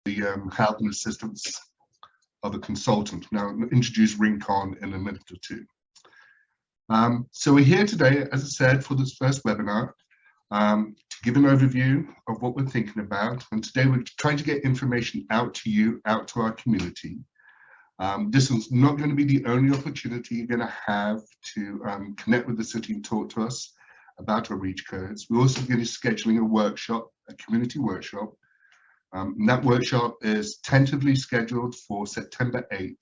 the help and assistance of a consultant. Now, I'll introduce Rincon in a minute or two. So we're here today, as I said, for this first webinar to give an overview of what we're thinking about. And today we're trying to get information out to you, out to our community. This is not going to be the only opportunity you're going to have to connect with the city and talk to us about our REACH codes. We're also going to be scheduling a workshop, a community workshop. And that workshop is tentatively scheduled for September 8th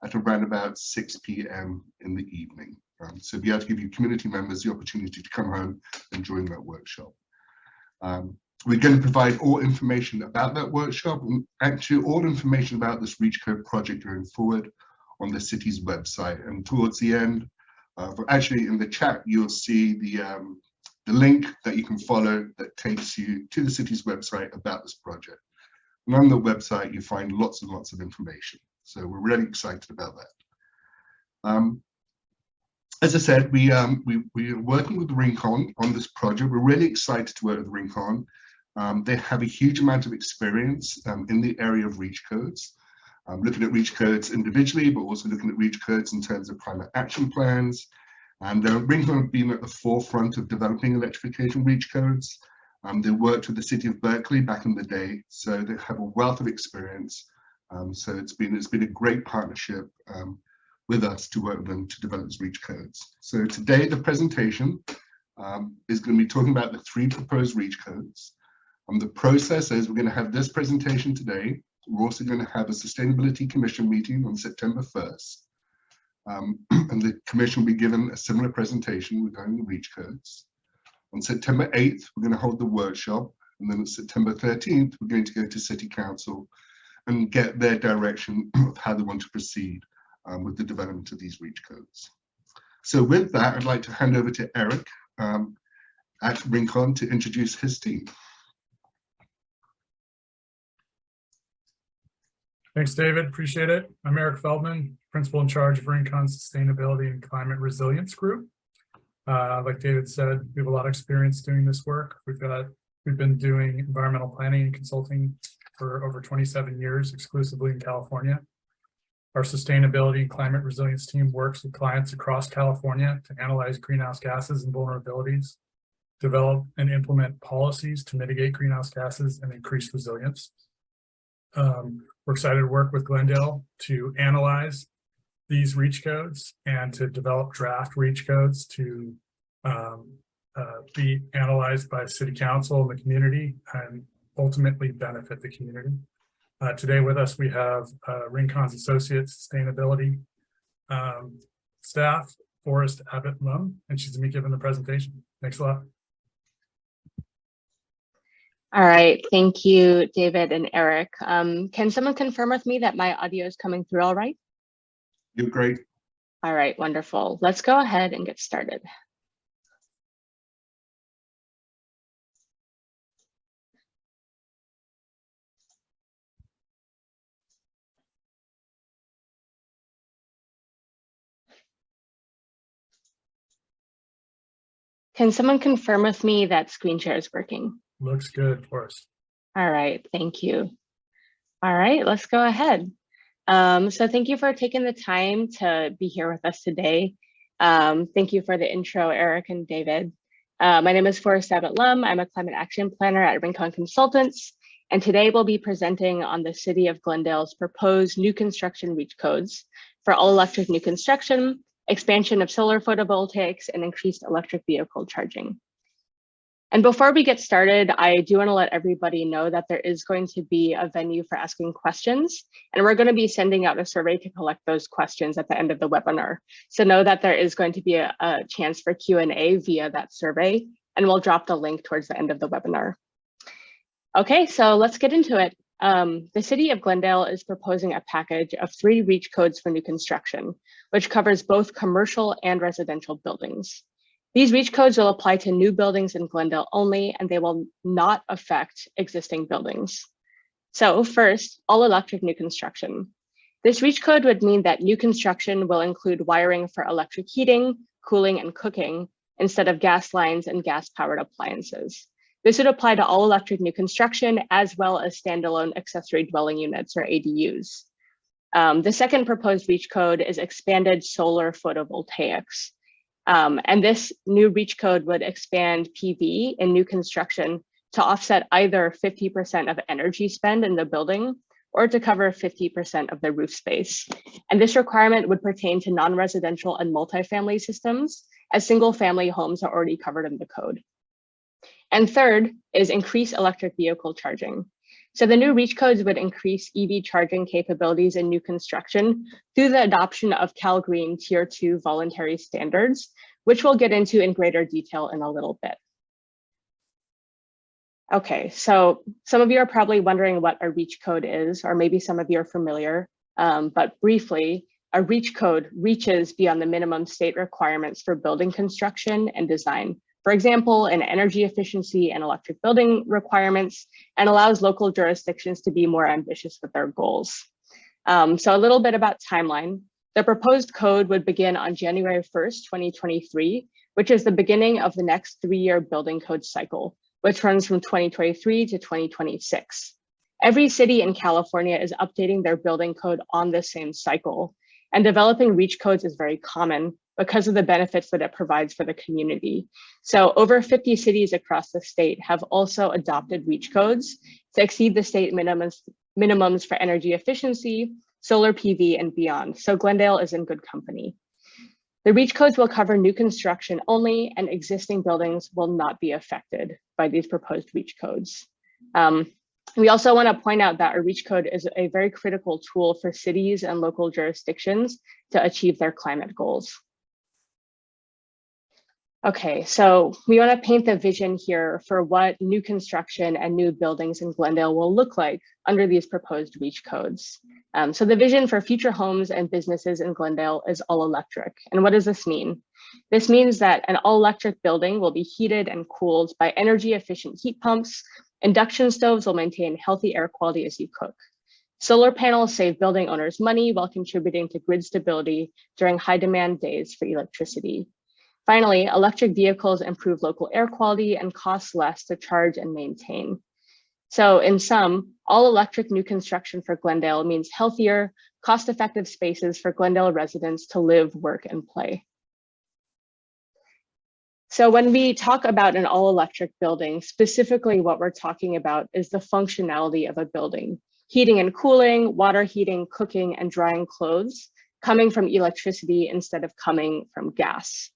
at around about 6 p.m. in the evening. So be able to give you community members the opportunity to come home and join that workshop. We're going to provide all information about that workshop and actually all information about this REACH code project going forward on the city's website. And towards the end, actually in the chat, you'll see the link that you can follow that takes you to the city's website about this project. And on the website, you find lots and lots of information. So we're really excited about that. As I said, we are working with Rincon on this project. We're really excited to work with Rincon. They have a huge amount of experience in the area of REACH codes, looking at REACH codes individually, but also looking at REACH codes in terms of climate action plans. And Rincon have been at the forefront of developing electrification REACH codes. They worked with the city of Berkeley back in the day, so they have a wealth of experience. So it's been a great partnership with us to work with them to develop these REACH codes. So today the presentation is going to be talking about the 3 proposed REACH codes. The process is we're going to have this presentation today. We're also going to have a Sustainability Commission meeting on September 1st. And the Commission will be given a similar presentation regarding the REACH codes. On September 8th, we're going to hold the workshop. And then on September 13th, we're going to go to City Council and get their direction of how they want to proceed with the development of these REACH codes. So with that, I'd like to hand over to Eric at Rincon to introduce his team. Thanks, David. Appreciate it. I'm Eric Feldman, principal in charge of Rincon's Sustainability and Climate Resilience Group. Like David said, we have a lot of experience doing this work. We've been doing environmental planning and consulting for over 27 years, exclusively in California. Our sustainability and climate resilience team works with clients across California to analyze greenhouse gases and vulnerabilities, develop and implement policies to mitigate greenhouse gases and increase resilience. We're excited to work with Glendale to analyze these REACH codes and to develop draft REACH codes to be analyzed by City Council and the community and ultimately benefit the community. Today with us, we have Rincon's Associate Sustainability staff, Forrest Abbott-Lum, and she's going to be giving the presentation. Thanks a lot. All right, thank you, David and Eric. Can someone confirm with me that my audio is coming through all right? You're great. All right, wonderful. Let's go ahead and get started. Can someone confirm with me that screen share is working? Looks good for us. All right, thank you. All right, let's go ahead. So thank you for taking the time to be here with us today. Thank you for the intro, Eric and David. My name is Forrest Abbott-Lum. I'm a climate action planner at Rincon Consultants, and today we'll be presenting on the City of Glendale's proposed new construction REACH codes for all electric new construction, expansion of solar photovoltaics, and increased electric vehicle charging. And before we get started, I do want to let everybody know that there is going to be a venue for asking questions, and we're going to be sending out a survey to collect those questions at the end of the webinar. So know that there is going to be a chance for Q&A via that survey, and we'll drop the link towards the end of the webinar. Okay, so let's get into it. The City of Glendale is proposing a package of 3 REACH codes for new construction, which covers both commercial and residential buildings. These REACH codes will apply to new buildings in Glendale only, and they will not affect existing buildings. So first, all electric new construction. This REACH code would mean that new construction will include wiring for electric heating, cooling, and cooking instead of gas lines and gas-powered appliances. This would apply to all electric new construction as well as standalone accessory dwelling units or ADUs. The second proposed REACH code is expanded solar photovoltaics. And this new REACH code would expand PV in new construction to offset either 50% of energy spend in the building or to cover 50% of the roof space. And this requirement would pertain to non-residential and multifamily systems, as single-family homes are already covered in the code. And third is increase electric vehicle charging. So the new REACH codes would increase EV charging capabilities in new construction through the adoption of CALGREE Tier 2 voluntary standards, which we'll get into in greater detail in a little bit. Okay, so some of you are probably wondering what a REACH code is, or maybe some of you are familiar, but briefly, a REACH code reaches beyond the minimum state requirements for building construction and design. For example, in energy efficiency and electric building requirements, and allows local jurisdictions to be more ambitious with their goals. So a little bit about timeline. The proposed code would begin on January 1st, 2023, which is the beginning of the next 3-year building code cycle, which runs from 2023 to 2026. Every city in California is updating their building code on the same cycle, and developing REACH codes is very common because of the benefits that it provides for the community. So over 50 cities across the state have also adopted REACH codes to exceed the state minimums for energy efficiency, solar PV, and beyond. So Glendale is in good company. The REACH codes will cover new construction only, and existing buildings will not be affected by these proposed REACH codes. We also want to point out that a REACH code is a very critical tool for cities and local jurisdictions to achieve their climate goals. Okay, so we want to paint the vision here for what new construction and new buildings in Glendale will look like under these proposed REACH codes. So the vision for future homes and businesses in Glendale is all electric. And what does this mean? This means that an all electric building will be heated and cooled by energy efficient heat pumps. Induction stoves will maintain healthy air quality as you cook. Solar panels save building owners money while contributing to grid stability during high demand days for electricity. Finally, electric vehicles improve local air quality and cost less to charge and maintain. So in sum, all electric new construction for Glendale means healthier, cost-effective spaces for Glendale residents to live, work, and play. So when we talk about an all-electric building, specifically what we're talking about is the functionality of a building. Heating and cooling, water heating, cooking, and drying clothes coming from electricity instead of coming from gas.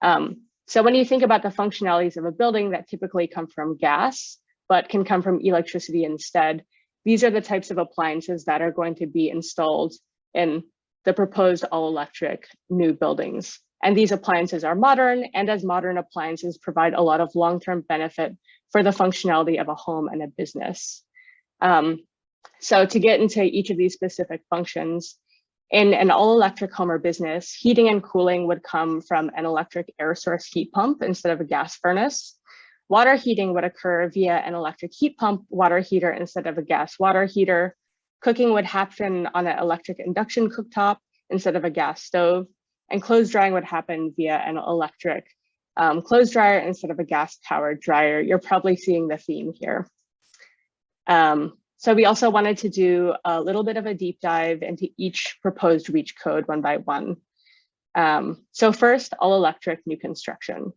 So when you think about the functionalities of a building that typically come from gas, but can come from electricity instead, these are the types of appliances that are going to be installed in the proposed all-electric new buildings. And these appliances are modern, and as modern appliances provide a lot of long-term benefit for the functionality of a home and a business. So to get into each of these specific functions, in an all-electric home or business, heating and cooling would come from an electric air source heat pump instead of a gas furnace. Water heating would occur via an electric heat pump water heater instead of a gas water heater. Cooking would happen on an electric induction cooktop instead of a gas stove. And clothes drying would happen via an electric clothes dryer instead of a gas-powered dryer. You're probably seeing the theme here. So we also wanted to do a little bit of a deep dive into each proposed REACH code one by one. So first, all electric new construction.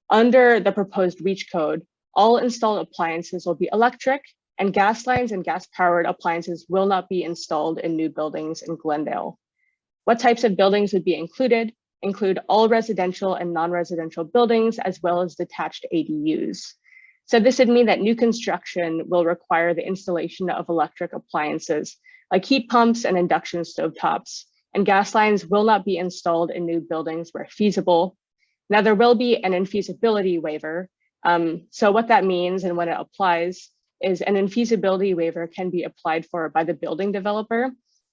Under the proposed REACH code, all installed appliances will be electric, and gas lines and gas-powered appliances will not be installed in new buildings in Glendale. What types of buildings would be included? Include all residential and non-residential buildings, as well as detached ADUs. So this would mean that new construction will require the installation of electric appliances like heat pumps and induction stovetops, and gas lines will not be installed in new buildings where feasible. Now there will be an infeasibility waiver. So what that means and when it applies is an infeasibility waiver can be applied for by the building developer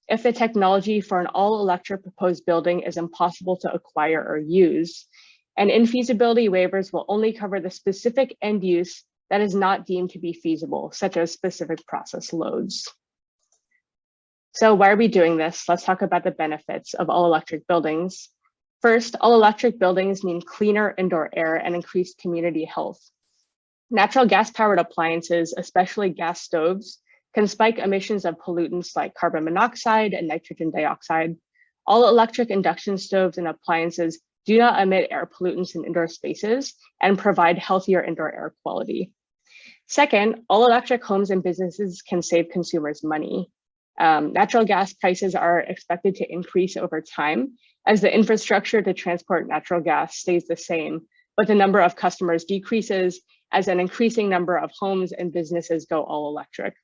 if the technology for an all-electric proposed building is impossible to acquire or use. And infeasibility waivers will only cover the specific end use that is not deemed to be feasible, such as specific process loads. So why are we doing this? Let's talk about the benefits of all-electric buildings. First, all-electric buildings mean cleaner indoor air and increased community health. Natural gas powered appliances, especially gas stoves, can spike emissions of pollutants like carbon monoxide and nitrogen dioxide. All electric induction stoves and appliances do not emit air pollutants in indoor spaces and provide healthier indoor air quality. Second, all electric homes and businesses can save consumers money. Natural gas prices are expected to increase over time as the infrastructure to transport natural gas stays the same, but the number of customers decreases as an increasing number of homes and businesses go all electric.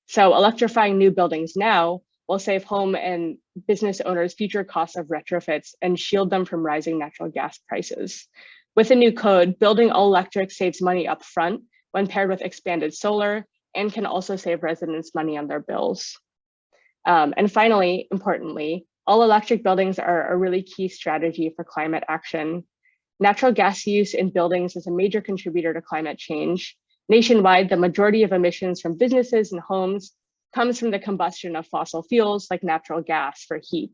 So electrifying new buildings now will save home and business owners future costs of retrofits and shield them from rising natural gas prices. With the new code, building all electric saves money up front when paired with expanded solar and can also save residents money on their bills. And finally, importantly, all electric buildings are a really key strategy for climate action. Natural gas use in buildings is a major contributor to climate change. Nationwide, the majority of emissions from businesses and homes comes from the combustion of fossil fuels like natural gas for heat.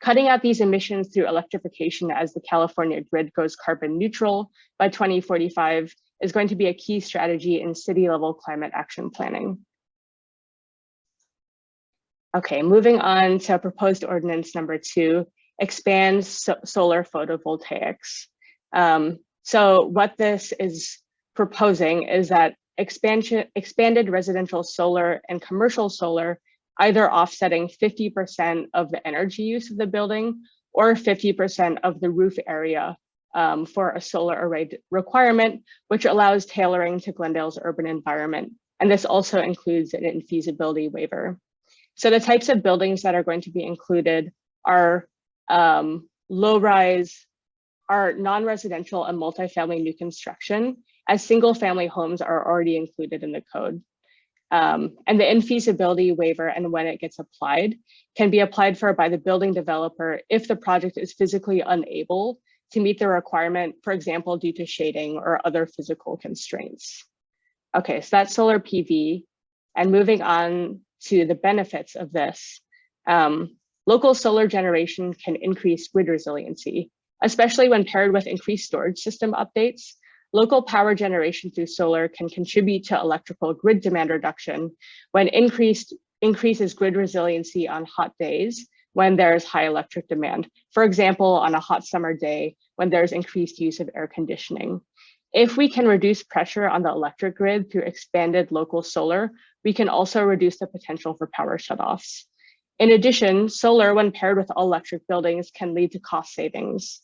Cutting out these emissions through electrification as the California grid goes carbon neutral by 2045 is going to be a key strategy in city-level climate action planning. Okay, moving on to proposed ordinance number 2, expands solar photovoltaics. So what this is proposing is that expanded residential solar and commercial solar either offsetting 50% of the energy use of the building or 50% of the roof area for a solar array requirement, which allows tailoring to Glendale's urban environment. And this also includes an infeasibility waiver. So the types of buildings that are going to be included are low-rise, are non-residential and multifamily new construction, as single-family homes are already included in the code. And the infeasibility waiver and when it gets applied can be applied for by the building developer if the project is physically unable to meet the requirement, for example, due to shading or other physical constraints. Okay, so that's solar PV. And moving on to the benefits of this, local solar generation can increase grid resiliency, especially when paired with increased storage system updates. Local power generation through solar can contribute to electrical grid demand reduction when increases grid resiliency on hot days when there's high electric demand. For example, on a hot summer day when there's increased use of air conditioning. If we can reduce pressure on the electric grid through expanded local solar, we can also reduce the potential for power shutoffs. In addition, solar, when paired with all electric buildings, can lead to cost savings.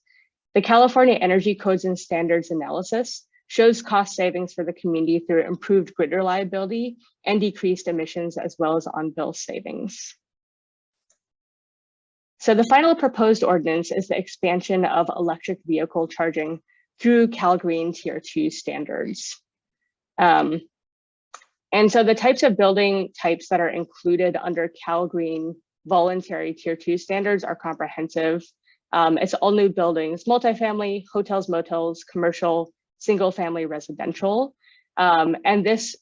The California Energy Codes and Standards analysis shows cost savings for the community through improved grid reliability and decreased emissions, as well as on-bill savings. So the final proposed ordinance is the expansion of electric vehicle charging through CALGREE Tier 2 standards. And so the types of building types that are included under CALGREE voluntary Tier 2 standards are comprehensive. It's all new buildings, multifamily, hotels, motels, commercial, single family residential. And this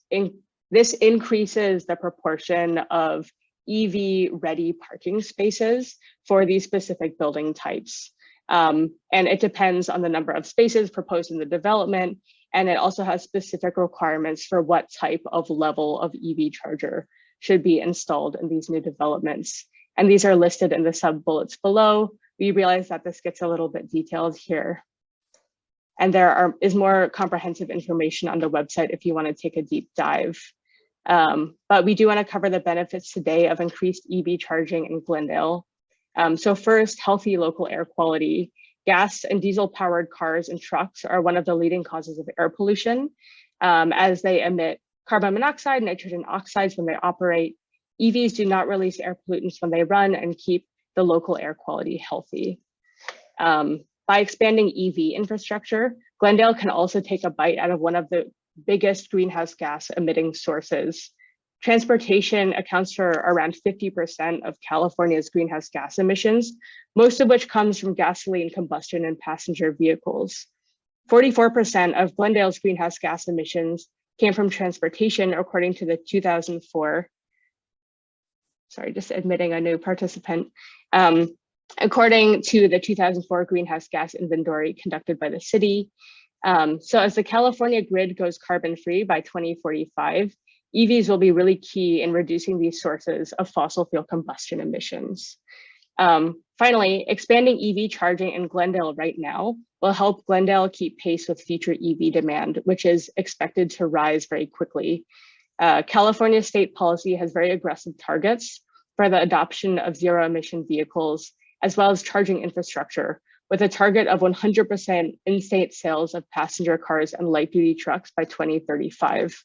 increases the proportion of EV ready parking spaces for these specific building types. And it depends on the number of spaces proposed in the development. And it also has specific requirements for what type of level of EV charger should be installed in these new developments. And these are listed in the sub bullets below. We realize that this gets a little bit detailed here. And there is more comprehensive information on the website if you want to take a deep dive. But we do want to cover the benefits today of increased EV charging in Glendale. So first, healthy local air quality. Gas and diesel powered cars and trucks are one of the leading causes of air pollution as they emit carbon monoxide, nitrogen oxides when they operate. EVs do not release air pollutants when they run and keep the local air quality healthy. By expanding EV infrastructure, Glendale can also take a bite out of one of the biggest greenhouse gas emitting sources. Transportation accounts for around 50% of California's greenhouse gas emissions, most of which comes from gasoline combustion and passenger vehicles. 44% of Glendale's greenhouse gas emissions came from transportation, according to the 2004, sorry, just admitting a new participant. According to the 2004 greenhouse gas inventory conducted by the city, So as the California grid goes carbon-free by 2045, EVs will be really key in reducing these sources of fossil fuel combustion emissions. Finally, expanding EV charging in Glendale right now will help Glendale keep pace with future EV demand, which is expected to rise very quickly. California state policy has very aggressive targets for the adoption of zero-emission vehicles, as well as charging infrastructure, with a target of 100% in-state sales of passenger cars and light-duty trucks by 2035.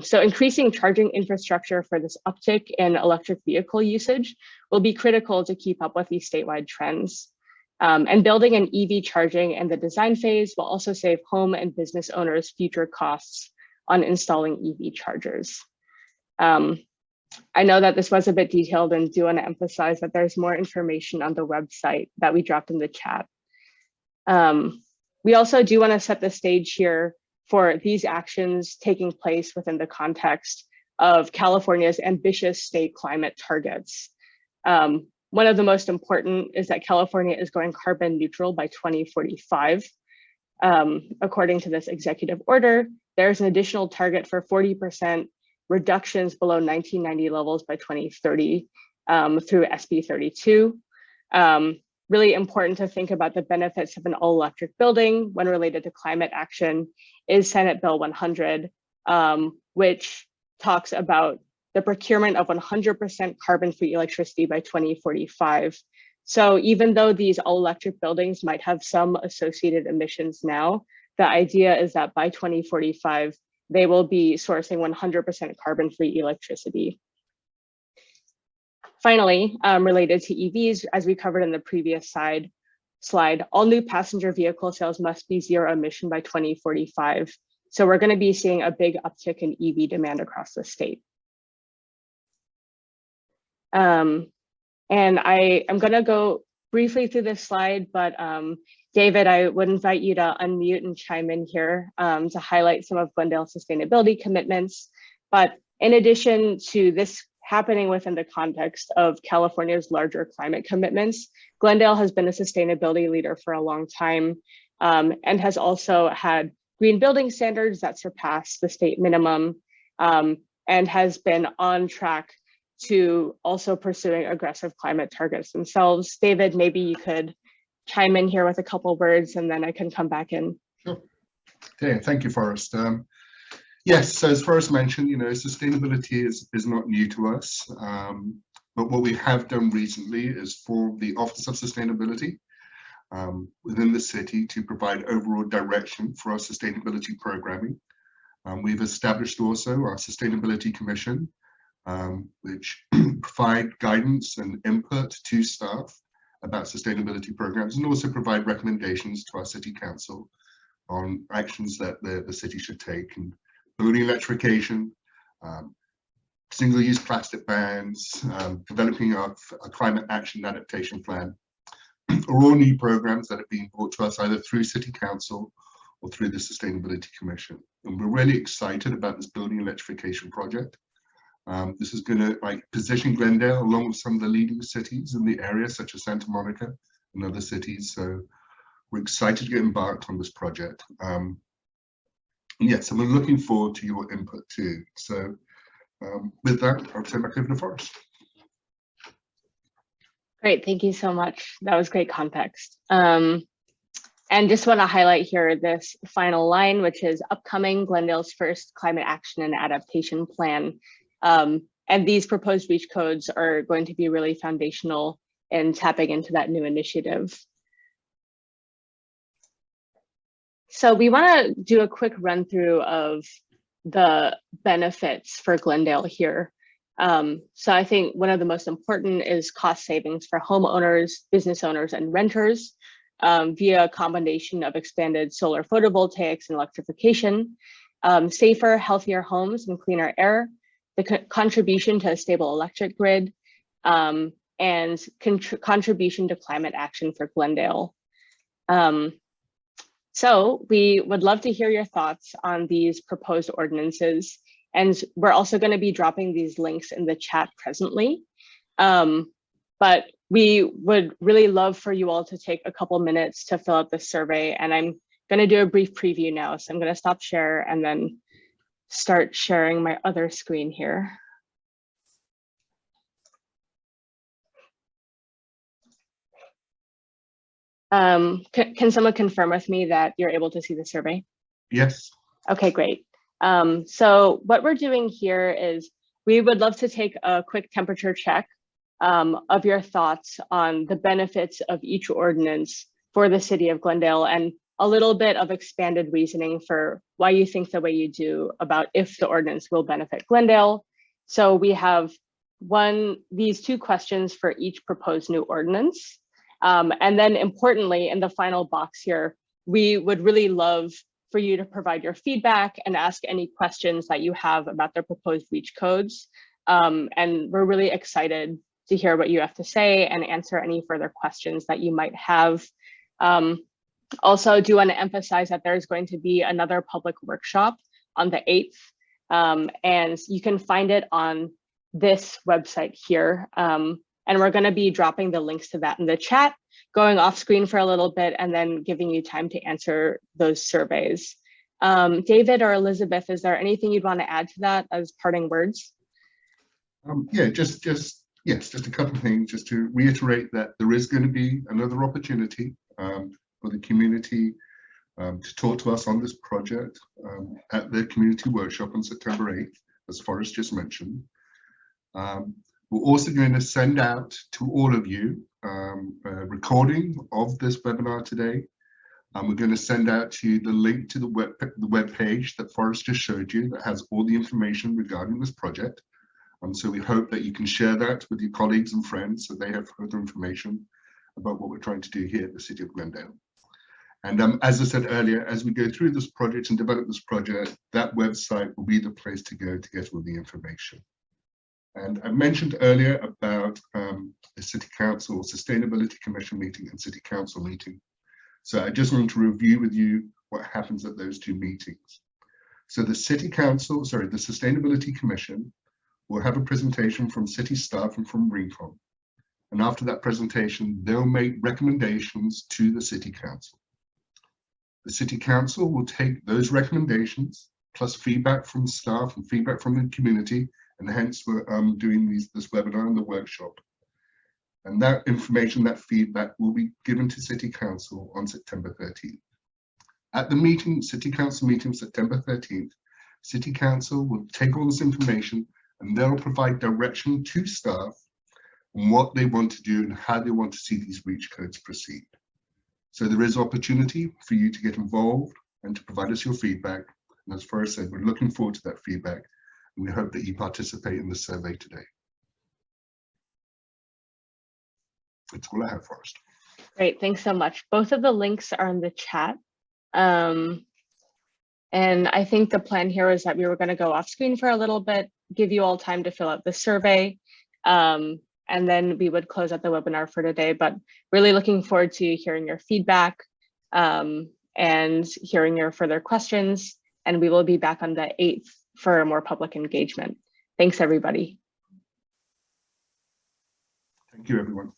So increasing charging infrastructure for this uptick in electric vehicle usage will be critical to keep up with these statewide trends. And building an EV charging in the design phase will also save home and business owners future costs on installing EV chargers. I know that this was a bit detailed and do want to emphasize that there's more information on the website that we dropped in the chat. We also do want to set the stage here for these actions taking place within the context of California's ambitious state climate targets. One of the most important is that California is going carbon neutral by 2045. According to this executive order, there's an additional target for 40% reductions below 1990 levels by 2030 through SB 32. Really important to think about the benefits of an all-electric building when related to climate action is Senate Bill 100, which talks about the procurement of 100% carbon-free electricity by 2045. So even though these all-electric buildings might have some associated emissions now, the idea is that by 2045, they will be sourcing 100% carbon-free electricity. Finally, related to EVs, as we covered in the previous slide, all new passenger vehicle sales must be zero emission by 2045. So we're going to be seeing a big uptick in EV demand across the state. And I'm going to go briefly through this slide, but David, I would invite you to unmute and chime in here to highlight some of Glendale's sustainability commitments. But in addition to this happening within the context of California's larger climate commitments, Glendale has been a sustainability leader for a long time and has also had green building standards that surpass the state minimum and has been on track to also pursuing aggressive climate targets themselves. David, maybe you could chime in here with a couple words and then I can come back in. Sure. Okay, thank you, Forrest. Yes, so as Forrest mentioned, sustainability is not new to us, but what we have done recently is form the Office of Sustainability within the city to provide overall direction for our sustainability programming. We've established also our Sustainability Commission, which provide guidance and input to staff about sustainability programs and also provide recommendations to our city council on actions that the city should take. And building electrification, single-use plastic bans, developing a climate action adaptation plan are all new programs that are being brought to us either through City Council or through the Sustainability Commission. And we're really excited about this building electrification project. This is going to position Glendale along with some of the leading cities in the area, such as Santa Monica and other cities. So we're excited to get embarked on this project. Yes, and we're looking forward to your input too. So with that, I'll turn back over to Forrest. Great, thank you so much. That was great context. And just want to highlight here this final line, which is upcoming Glendale's first climate action and adaptation plan. And these proposed reach codes are going to be really foundational in tapping into that new initiative. So we want to do a quick run through of the benefits for Glendale here. So I think one of the most important is cost savings for homeowners, business owners, and renters via a combination of expanded solar photovoltaics and electrification, safer, healthier homes and cleaner air, the contribution to a stable electric grid, and contribution to climate action for Glendale. So we would love to hear your thoughts on these proposed ordinances. And we're also going to be dropping these links in the chat presently. But we would really love for you all to take a couple minutes to fill out the survey. And I'm going to do a brief preview now. So I'm going to stop share and then start sharing my other screen here. Can someone confirm with me that you're able to see the survey? Yes. Okay, great. So what we're doing here is we would love to take a quick temperature check of your thoughts on the benefits of each ordinance for the city of Glendale, and a little bit of expanded reasoning for why you think the way you do about if the ordinance will benefit Glendale. So we have these 2 questions for each proposed new ordinance. And then importantly, in the final box here, we would really love for you to provide your feedback and ask any questions that you have about the proposed REACH codes. And we're really excited to hear what you have to say and answer any further questions that you might have. Also, I do want to emphasize that there's going to be another public workshop on the 8th, and you can find it on this website here. And we're going to be dropping the links to that in the chat, going off screen for a little bit, and then giving you time to answer those surveys. David or Elizabeth, is there anything you'd want to add to that as parting words? Yeah, just a couple of things, just to reiterate that there is going to be another opportunity for the community to talk to us on this project at the community workshop on September 8th, as Forrest just mentioned. We're also going to send out to all of you a recording of this webinar today. We're going to send out to you the link to the web page that Forrest just showed you that has all the information regarding this project. So we hope that you can share that with your colleagues and friends so they have further information about what we're trying to do here at the City of Glendale. And as I said earlier, as we go through this project and develop this project, that website will be the place to go to get all the information. And I mentioned earlier about the City Council Sustainability Commission meeting and City Council meeting. So I just want to review with you what happens at those 2 meetings. So the Sustainability Commission will have a presentation from city staff and from RINCON. And after that presentation, they'll make recommendations to the City Council. The City Council will take those recommendations plus feedback from staff and feedback from the community, and hence we're doing this webinar and the workshop. And that information, that feedback will be given to City Council on September 13th. At the meeting, City Council meeting September 13th, City Council will take all this information and they'll provide direction to staff on what they want to do and how they want to see these REACH codes proceed. So there is opportunity for you to get involved and to provide us your feedback. And as Forrest said, we're looking forward to that feedback. And we hope that you participate in the survey today. That's all I have, Forrest. Great, thanks so much. Both of the links are in the chat. And I think the plan here is that we were going to go off screen for a little bit, give you all time to fill out the survey, and then we would close out the webinar for today. But really looking forward to hearing your feedback and hearing your further questions. And we will be back on the 8th for more public engagement. Thanks, everybody. Thank you, everyone.